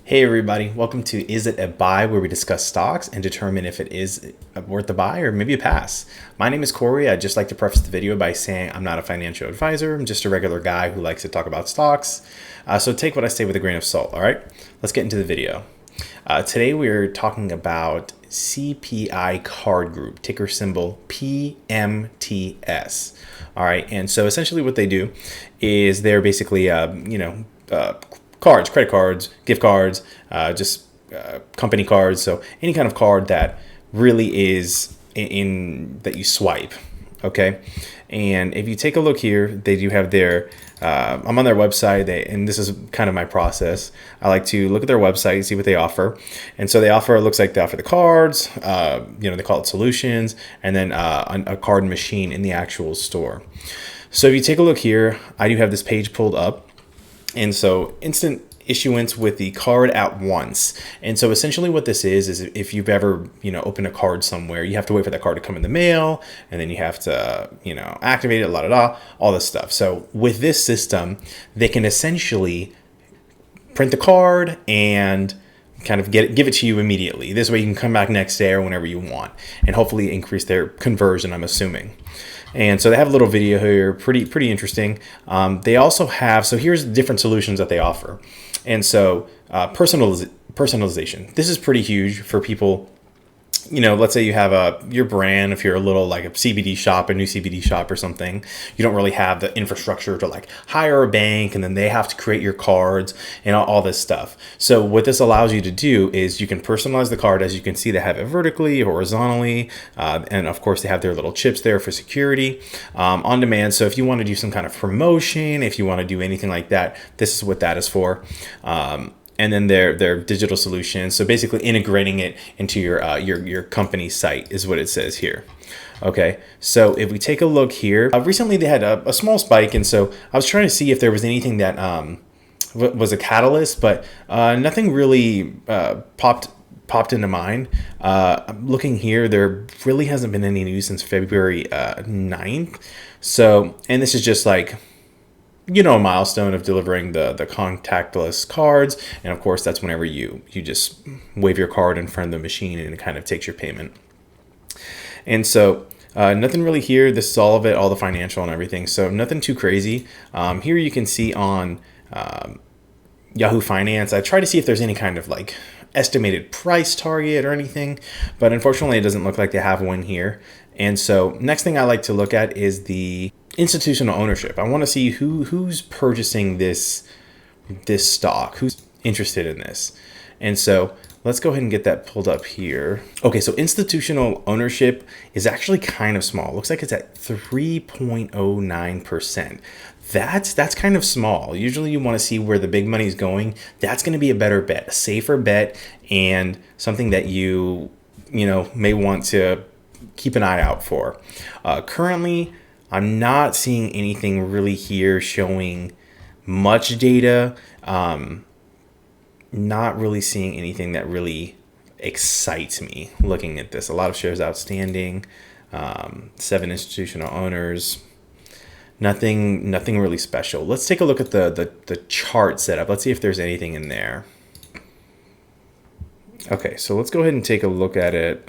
Hey everybody, welcome to Is It a Buy, where we discuss stocks and determine if it is worth a buy or maybe a pass. My name is Corey. I'd just like to preface the video by saying I'm not a financial advisor. I'm just a regular guy who likes to talk about stocks. So take what I say with a grain of salt, all right? Let's get into the video. Today we're talking about CPI card group, ticker symbol PMTS. All right, and so essentially what they do is they're basically, cards, credit cards, gift cards, company cards. So any kind of card that really is in that you swipe. Okay. And if you take a look here, they do have their, I'm on their website, and this is kind of my process. I like to look at their website, see what they offer. And so it looks like they offer the cards, they call it solutions, and then a card machine in the actual store. So if you take a look here, I do have this page pulled up. And so instant issuance with the card at once. And so essentially what this is if you've ever, opened a card somewhere, you have to wait for that card to come in the mail, and then you have to, activate it, all this stuff. So with this system, they can essentially print the card and kind of give it to you immediately. This way you can come back next day or whenever you want, and hopefully increase their conversion, I'm assuming. And so they have a little video here, pretty interesting. They also have, so here's the different solutions that they offer. And so personalization. This is pretty huge for people. Let's say you have your brand, if you're a little like a CBD shop, a new CBD shop or something, you don't really have the infrastructure to like hire a bank, and then they have to create your cards and all this stuff. So what this allows you to do is you can personalize the card. As you can see, they have it vertically, horizontally, and of course they have their little chips there for security, on demand. So if you want to do some kind of promotion, if you want to do anything like that, this is what that is for. And then their digital solutions. So basically integrating it into your company's site is what it says here. Okay, so if we take a look here, recently they had a small spike, and so I was trying to see if there was anything that was a catalyst, but nothing really popped into mind. I'm looking here, there really hasn't been any news since February 9th. So, and this is just like, a milestone of delivering the contactless cards. And of course, that's whenever you just wave your card in front of the machine and it kind of takes your payment. And so nothing really here. This is all of it, all the financial and everything. So nothing too crazy. Here you can see on Yahoo Finance, I try to see if there's any kind of like estimated price target or anything, but unfortunately it doesn't look like they have one here. And so next thing I like to look at is the institutional ownership. I want to see who's purchasing this stock, who's interested in this. And so let's go ahead and get that pulled up here. Okay, so institutional ownership is actually kind of small. It looks like it's at 3.09%. That's kind of small. Usually you want to see where the big money is going. That's going to be a better bet, a safer bet, and something that you may want to keep an eye out for. Currently, I'm not seeing anything really here showing much data. Not really seeing anything that really excites me looking at this. A lot of shares outstanding, 7 institutional owners. Nothing really special. Let's take a look at the chart setup. Let's see if there's anything in there. Okay, so let's go ahead and take a look at it.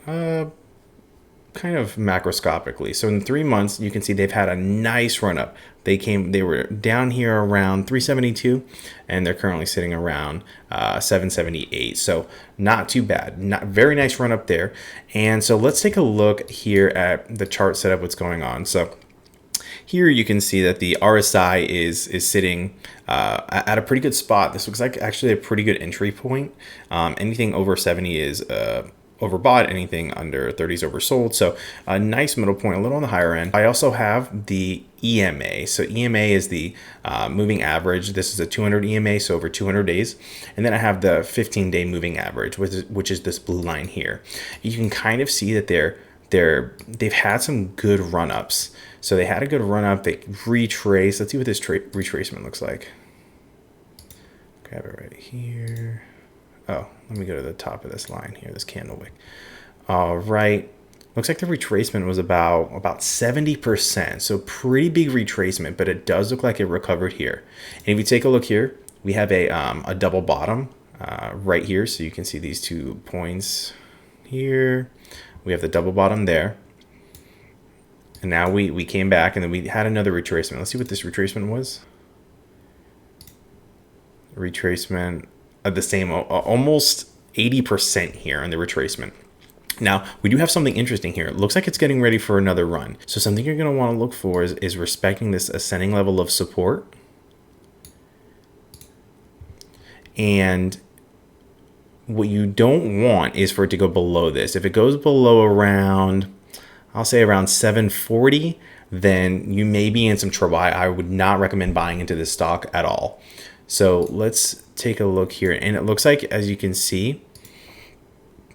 Kind of macroscopically. So in 3 months, you can see they've had a nice run up. They were down here around 372, and they're currently sitting around 778. So not too bad. Not very nice run up there. And so let's take a look here at the chart setup, what's going on. So here you can see that the RSI is sitting at a pretty good spot. This looks like actually a pretty good entry point. Anything over 70 is overbought, anything under 30 is oversold. So a nice middle point, a little on the higher end. I also have the EMA. So EMA is the moving average. This is a 200 EMA, so over 200 days. And then I have the 15-day moving average, which is this blue line here. You can kind of see that they've had some good run-ups. So they had a good run-up. They retrace. Let's see what this retracement looks like. Grab it right here. Oh, let me go to the top of this line here, this candle wick. All right. Looks like the retracement was about 70%. So pretty big retracement, but it does look like it recovered here. And if you take a look here, we have a double bottom right here. So you can see these 2 points here. We have the double bottom there. And now we came back and then we had another retracement. Let's see what this retracement was. Retracement of the same, almost 80% here on the retracement. Now, we do have something interesting here. It looks like it's getting ready for another run. So something you're going to want to look for is respecting this ascending level of support. And what you don't want is for it to go below this. If it goes below around, I'll say around 740, then you may be in some trouble. I would not recommend buying into this stock at all. So let's take a look here. And it looks like, as you can see,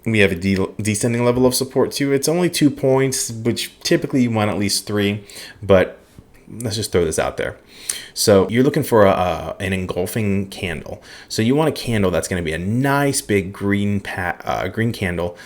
we have a descending level of support too. It's only 2 points, which typically you want at least 3, but let's just throw this out there. So you're looking for an engulfing candle. So you want a candle that's going to be a nice big green candle,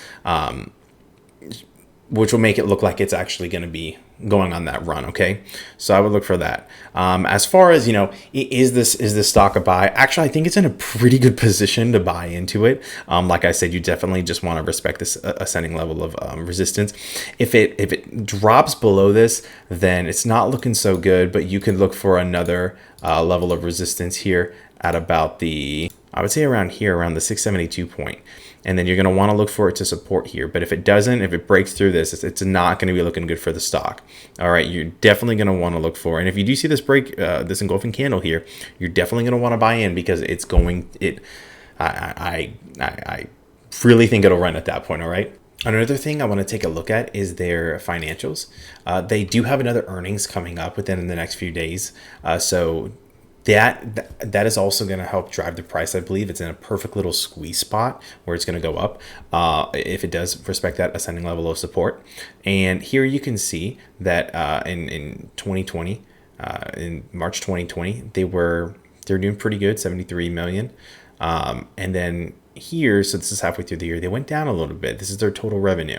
which will make it look like it's actually going to be going on that run. Okay, so I would look for that. As far as, is this stock a buy? Actually, I think it's in a pretty good position to buy into it. Like I said, you definitely just want to respect this ascending level of resistance. If it drops below this, then it's not looking so good, but you could look for another level of resistance here at about I would say around here, around the 672 point. And then you're going to want to look for it to support here. But if it doesn't, if it breaks through this, it's not going to be looking good for the stock. All right, you're definitely going to want to look for. And if you do see this break, this engulfing candle here, you're definitely going to want to buy in because it's going. I really think it'll run at that point. All right. Another thing I want to take a look at is their financials. They do have another earnings coming up within the next few days. So that is also going to help drive the price. I believe it's in a perfect little squeeze spot where it's going to go up if it does respect that ascending level of support. And here you can see that in 2020, in March 2020, they're doing pretty good, 73 million. And then here, so this is halfway through the year, they went down a little bit. This is their total revenue.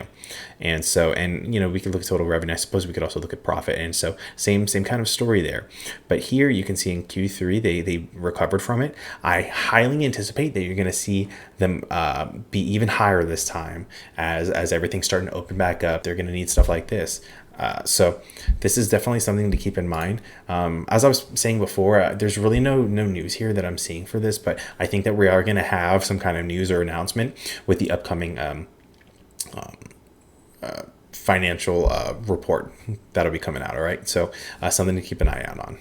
And so, we could look at total revenue. I suppose we could also look at profit. And so same kind of story there. But here you can see in Q3, they recovered from it. I highly anticipate that you're going to see them be even higher this time as everything's starting to open back up. They're going to need stuff like this. So this is definitely something to keep in mind. As I was saying before, there's really no news here that I'm seeing for this, but I think that we are going to have some kind of news or announcement with the upcoming financial report that'll be coming out. All right, so something to keep an eye out on.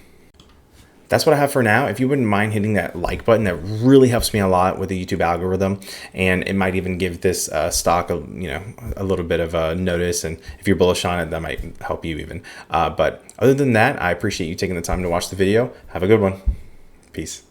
That's what I have for now. If you wouldn't mind hitting that like button, that really helps me a lot with the YouTube algorithm, and it might even give this stock a little bit of a notice. And if you're bullish on it, that might help you even. But other than that, I appreciate you taking the time to watch the video. Have a good one. Peace.